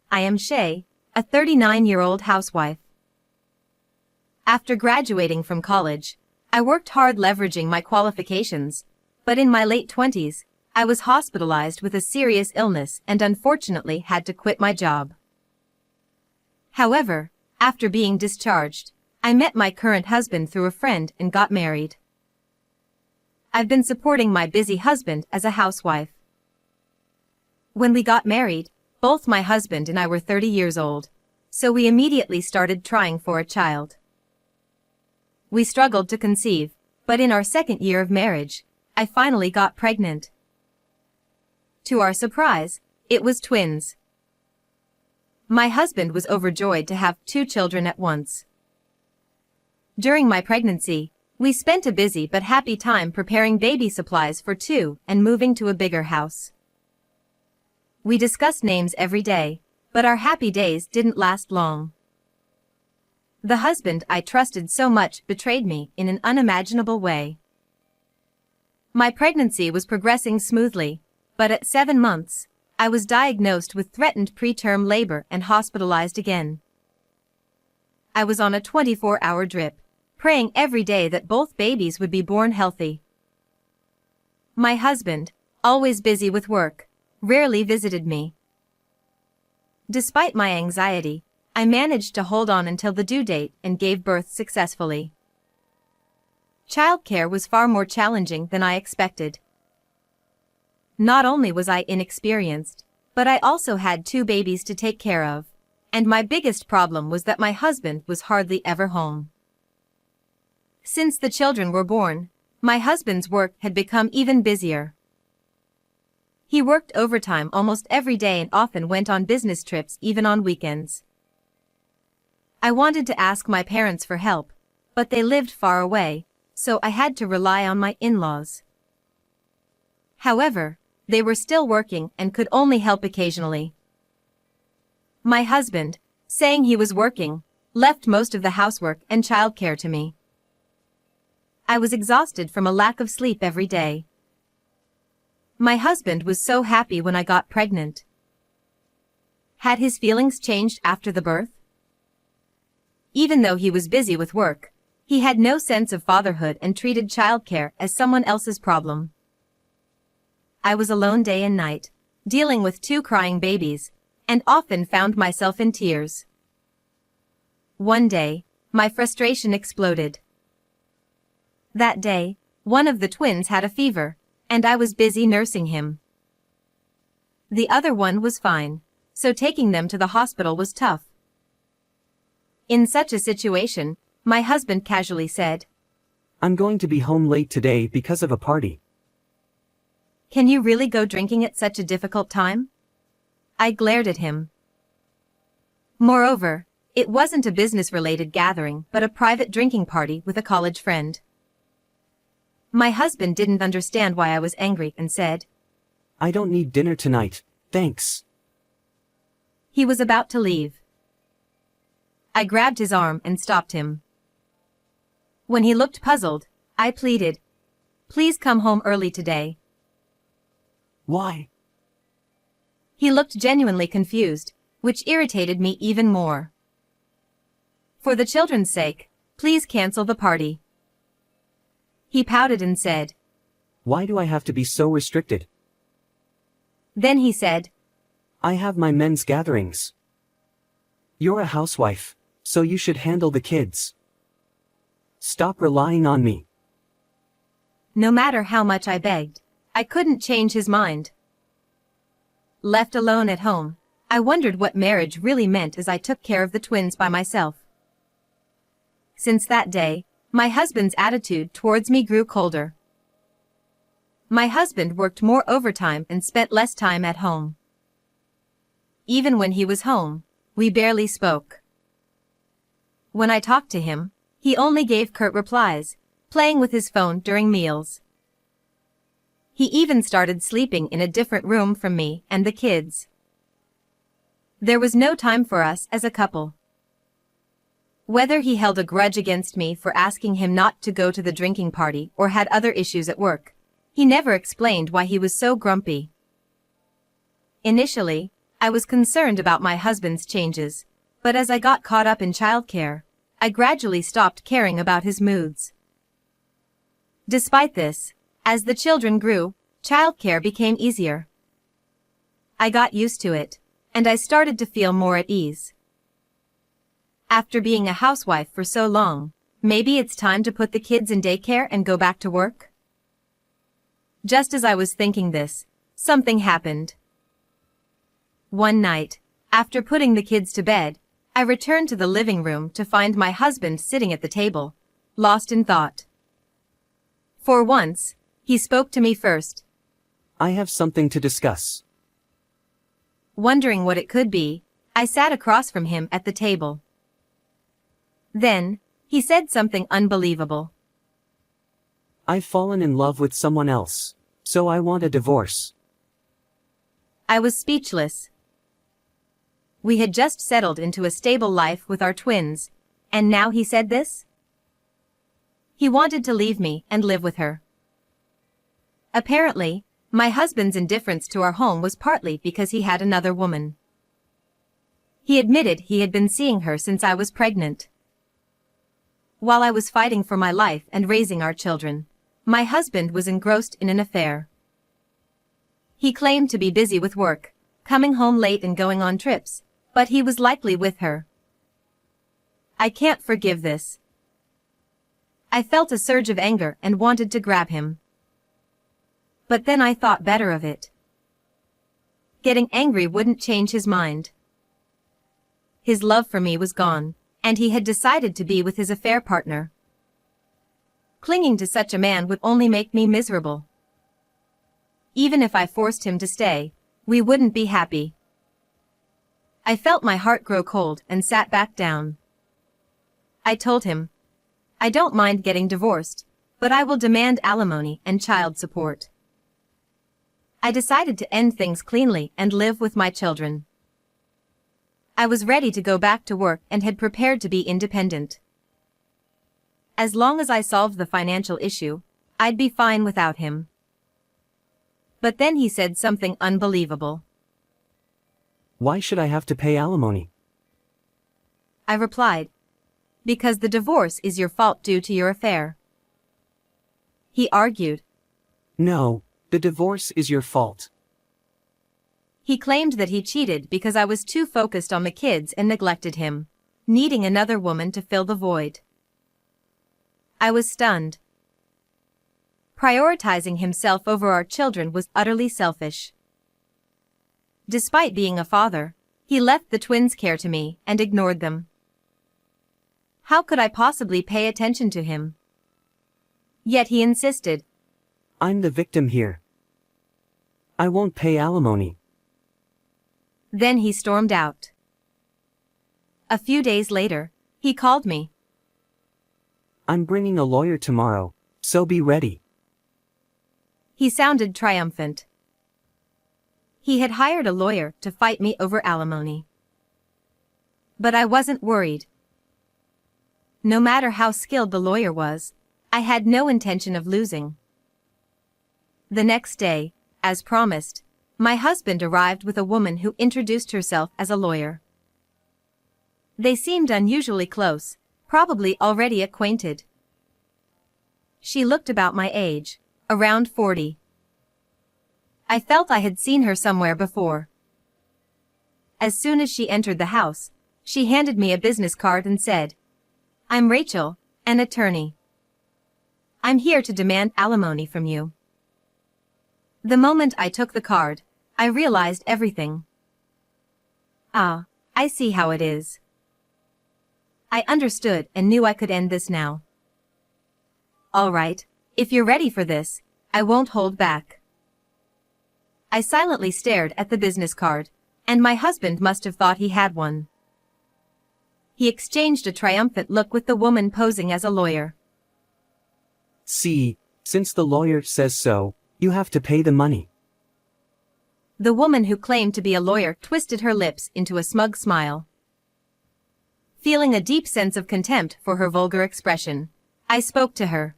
I am Shay, a 39-year-old housewife. After graduating from college, I worked hard leveraging my qualifications, but in my late 20s, I was hospitalized with a serious illness and unfortunately had to quit my job. However, after being discharged, I met my current husband through a friend and got married. I've been supporting my busy husband as a housewife. When we got married, both my husband and I were 30 years old, so we immediately started trying for a child. We struggled to conceive, but in our second year of marriage, I finally got pregnant. To our surprise, it was twins. My husband was overjoyed to have 2 children at once. During my pregnancy, we spent a busy but happy time preparing baby supplies for 2 and moving to a bigger house. We discussed names every day, but our happy days didn't last long. The husband I trusted so much betrayed me in an unimaginable way. My pregnancy was progressing smoothly, but at 7 months, I was diagnosed with threatened preterm labor and hospitalized again. I was on a 24-hour drip, praying every day that both babies would be born healthy. My husband, always busy with work, rarely visited me. Despite my anxiety, I managed to hold on until the due date and gave birth successfully. Childcare was far more challenging than I expected. Not only was I inexperienced, but I also had 2 babies to take care of, and my biggest problem was that my husband was hardly ever home. Since the children were born, my husband's work had become even busier. He worked overtime almost every day and often went on business trips even on weekends. I wanted to ask my parents for help, but they lived far away, so I had to rely on my in-laws. However, they were still working and could only help occasionally. My husband, saying he was working, left most of the housework and childcare to me. I was exhausted from a lack of sleep every day. My husband was so happy when I got pregnant. Had his feelings changed after the birth? Even though he was busy with work, he had no sense of fatherhood and treated childcare as someone else's problem. I was alone day and night, dealing with 2 crying babies, and often found myself in tears. One day, my frustration exploded. That day, one of the twins had a fever, and I was busy nursing him. The other one was fine, so taking them to the hospital was tough. In such a situation, my husband casually said, "I'm going to be home late today because of a party." "Can you really go drinking at such a difficult time?" I glared at him. Moreover, it wasn't a business-related gathering but a private drinking party with a college friend. My husband didn't understand why I was angry and said, "I don't need dinner tonight, thanks." He was about to leave. I grabbed his arm and stopped him. When he looked puzzled, I pleaded, "Please come home early today." "Why?" He looked genuinely confused, which irritated me even more. "For the children's sake, please cancel the party." He pouted and said, "Why do I have to be so restricted? Then he said, I have my men's gatherings. You're a housewife, so you should handle the kids. Stop relying on me." No matter how much I begged, I couldn't change his mind. Left alone at home, I wondered what marriage really meant as I took care of the twins by myself. Since that day, my husband's attitude towards me grew colder. My husband worked more overtime and spent less time at home. Even when he was home, we barely spoke. When I talked to him, he only gave curt replies, playing with his phone during meals. He even started sleeping in a different room from me and the kids. There was no time for us as a couple. Whether he held a grudge against me for asking him not to go to the drinking party or had other issues at work, he never explained why he was so grumpy. Initially, I was concerned about my husband's changes, but as I got caught up in childcare, I gradually stopped caring about his moods. Despite this, as the children grew, childcare became easier. I got used to it, and I started to feel more at ease. After being a housewife for so long, maybe it's time to put the kids in daycare and go back to work? Just as I was thinking this, something happened. One night, after putting the kids to bed, I returned to the living room to find my husband sitting at the table, lost in thought. For once, he spoke to me first. I have something to discuss. Wondering what it could be, I sat across from him at the table. Then, he said something unbelievable. I've fallen in love with someone else, so I want a divorce. I was speechless. We had just settled into a stable life with our twins, and now he said this? He wanted to leave me and live with her. Apparently, my husband's indifference to our home was partly because he had another woman. He admitted he had been seeing her since I was pregnant. While I was fighting for my life and raising our children, my husband was engrossed in an affair. He claimed to be busy with work, coming home late and going on trips, but he was likely with her. I can't forgive this. I felt a surge of anger and wanted to grab him. But then I thought better of it. Getting angry wouldn't change his mind. His love for me was gone, and he had decided to be with his affair partner. Clinging to such a man would only make me miserable. Even if I forced him to stay, we wouldn't be happy. I felt my heart grow cold and sat back down. I told him, I don't mind getting divorced, but I will demand alimony and child support. I decided to end things cleanly and live with my children. I was ready to go back to work and had prepared to be independent. As long as I solved the financial issue, I'd be fine without him. But then he said something unbelievable. Why should I have to pay alimony? I replied, because the divorce is your fault due to your affair. He argued. No, the divorce is your fault. He claimed that he cheated because I was too focused on the kids and neglected him, needing another woman to fill the void. I was stunned. Prioritizing himself over our children was utterly selfish. Despite being a father, he left the twins' care to me and ignored them. How could I possibly pay attention to him? Yet he insisted. I'm the victim here. I won't pay alimony. Then he stormed out. A few days later, he called me. I'm bringing a lawyer tomorrow, so be ready. He sounded triumphant. He had hired a lawyer to fight me over alimony. But I wasn't worried. No matter how skilled the lawyer was, I had no intention of losing. The next day, as promised, my husband arrived with a woman who introduced herself as a lawyer. They seemed unusually close, probably already acquainted. She looked about my age, around 40. I felt I had seen her somewhere before. As soon as she entered the house, she handed me a business card and said, I'm Rachel, an attorney. I'm here to demand alimony from you. The moment I took the card, I realized everything. Ah, I see how it is. I understood and knew I could end this now. All right, if you're ready for this, I won't hold back. I silently stared at the business card, and my husband must have thought he had one. He exchanged a triumphant look with the woman posing as a lawyer. See, since the lawyer says so, you have to pay the money. The woman who claimed to be a lawyer twisted her lips into a smug smile. Feeling a deep sense of contempt for her vulgar expression, I spoke to her.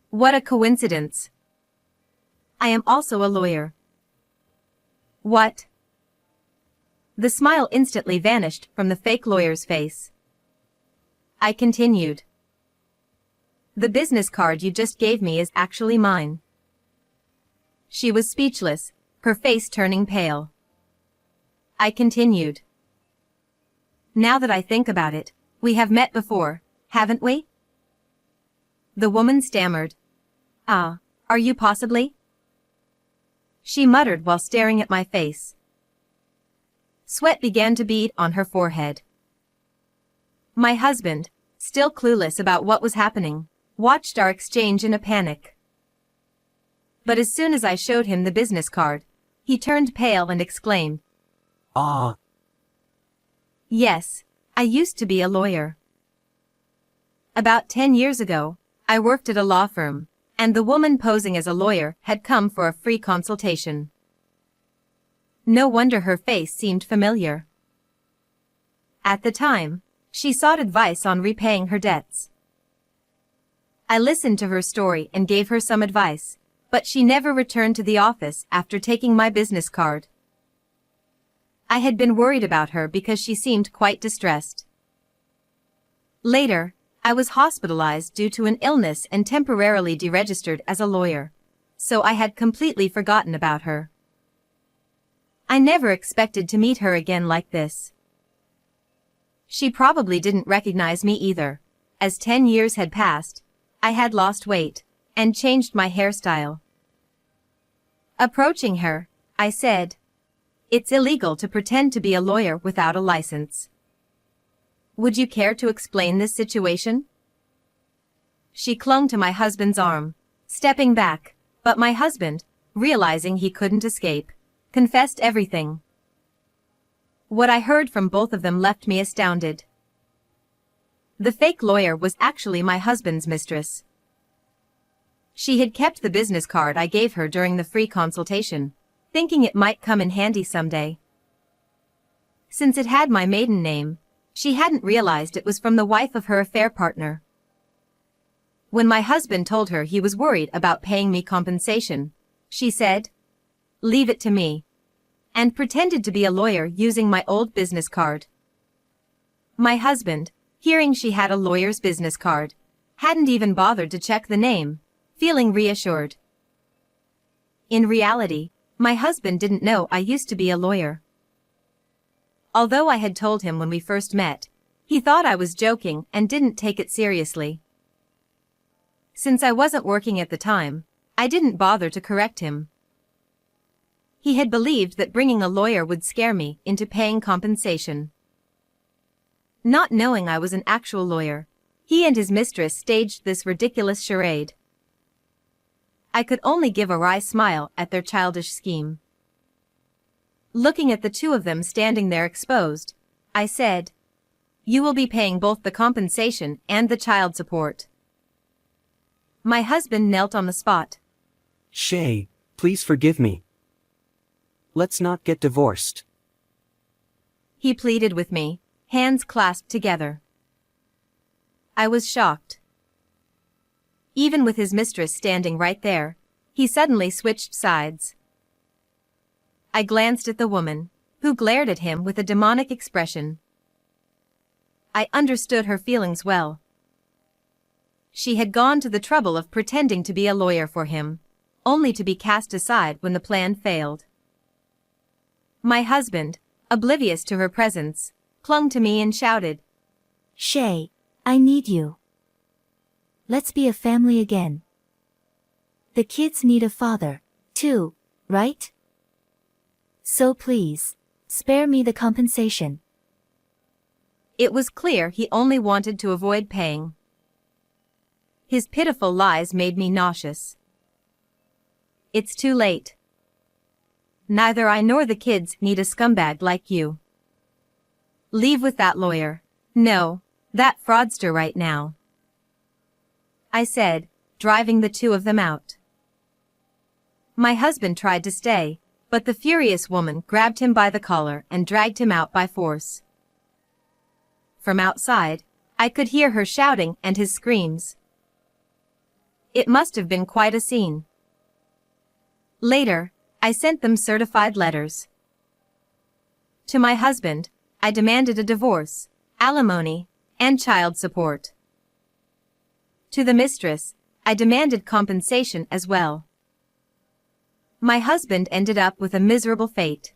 What a coincidence. I am also a lawyer. What? The smile instantly vanished from the fake lawyer's face. I continued. The business card you just gave me is actually mine. She was speechless, her face turning pale. I continued. Now that I think about it, we have met before, haven't we? The woman stammered. Ah, are you possibly? She muttered while staring at my face. Sweat began to bead on her forehead. My husband, still clueless about what was happening, watched our exchange in a panic. But as soon as I showed him the business card, he turned pale and exclaimed, Ah, Yes, I used to be a lawyer. About 10 years ago, I worked at a law firm, and the woman posing as a lawyer had come for a free consultation. No wonder her face seemed familiar. At the time, she sought advice on repaying her debts. I listened to her story and gave her some advice, but she never returned to the office after taking my business card. I had been worried about her because she seemed quite distressed. Later, I was hospitalized due to an illness and temporarily deregistered as a lawyer, so I had completely forgotten about her. I never expected to meet her again like this. She probably didn't recognize me either, as 10 years had passed, I had lost weight, and changed my hairstyle. Approaching her, I said, It's illegal to pretend to be a lawyer without a license. Would you care to explain this situation? She clung to my husband's arm, stepping back, but my husband, realizing he couldn't escape, confessed everything. What I heard from both of them left me astounded. The fake lawyer was actually my husband's mistress. She had kept the business card I gave her during the free consultation, thinking it might come in handy someday. Since it had my maiden name, she hadn't realized it was from the wife of her affair partner. When my husband told her he was worried about paying me compensation, she said, Leave it to me, and pretended to be a lawyer using my old business card. My husband, hearing she had a lawyer's business card, hadn't even bothered to check the name, feeling reassured. In reality, my husband didn't know I used to be a lawyer. Although I had told him when we first met, he thought I was joking and didn't take it seriously. Since I wasn't working at the time, I didn't bother to correct him. He had believed that bringing a lawyer would scare me into paying compensation. Not knowing I was an actual lawyer, he and his mistress staged this ridiculous charade. I could only give a wry smile at their childish scheme. Looking at the two of them standing there exposed, I said, You will be paying both the compensation and the child support. My husband knelt on the spot. Shay, please forgive me. Let's not get divorced. He pleaded with me, hands clasped together. I was shocked. Even with his mistress standing right there, he suddenly switched sides. I glanced at the woman, who glared at him with a demonic expression. I understood her feelings well. She had gone to the trouble of pretending to be a lawyer for him, only to be cast aside when the plan failed. My husband, oblivious to her presence, clung to me and shouted, Shay, I need you. Let's be a family again. The kids need a father, too, right? So please, spare me the compensation. It was clear he only wanted to avoid paying. His pitiful lies made me nauseous. It's too late. Neither I nor the kids need a scumbag like you. Leave with that lawyer. No, that fraudster right now, I said, driving the two of them out. My husband tried to stay, but the furious woman grabbed him by the collar and dragged him out by force. From outside, I could hear her shouting and his screams. It must have been quite a scene. Later, I sent them certified letters. To my husband, I demanded a divorce, alimony, and child support. To the mistress, I demanded compensation as well. My husband ended up with a miserable fate.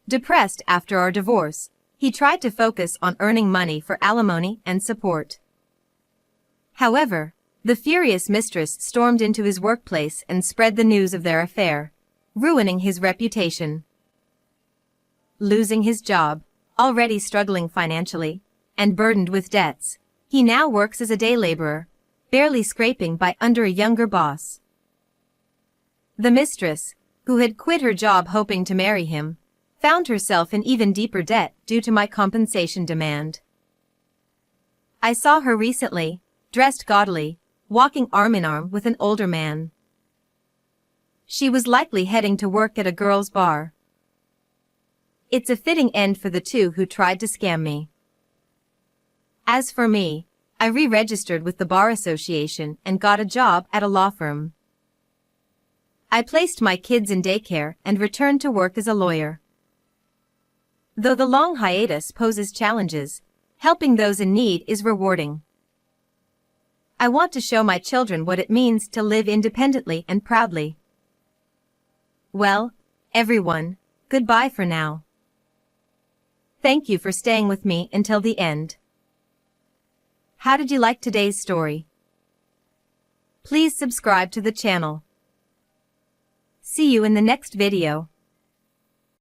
Depressed after our divorce, he tried to focus on earning money for alimony and support. However, the furious mistress stormed into his workplace and spread the news of their affair, ruining his reputation. Losing his job, already struggling financially, and burdened with debts, he now works as a day laborer, barely scraping by under a younger boss. The mistress, who had quit her job hoping to marry him, found herself in even deeper debt due to my compensation demand. I saw her recently, dressed gaudily, walking arm in arm with an older man. She was likely heading to work at a girls' bar. It's a fitting end for the two who tried to scam me. As for me, I re-registered with the Bar Association and got a job at a law firm. I placed my kids in daycare and returned to work as a lawyer. Though the long hiatus poses challenges, helping those in need is rewarding. I want to show my children what it means to live independently and proudly. Well, everyone, goodbye for now. Thank you for staying with me until the end. How did you like today's story? Please subscribe to the channel. See you in the next video.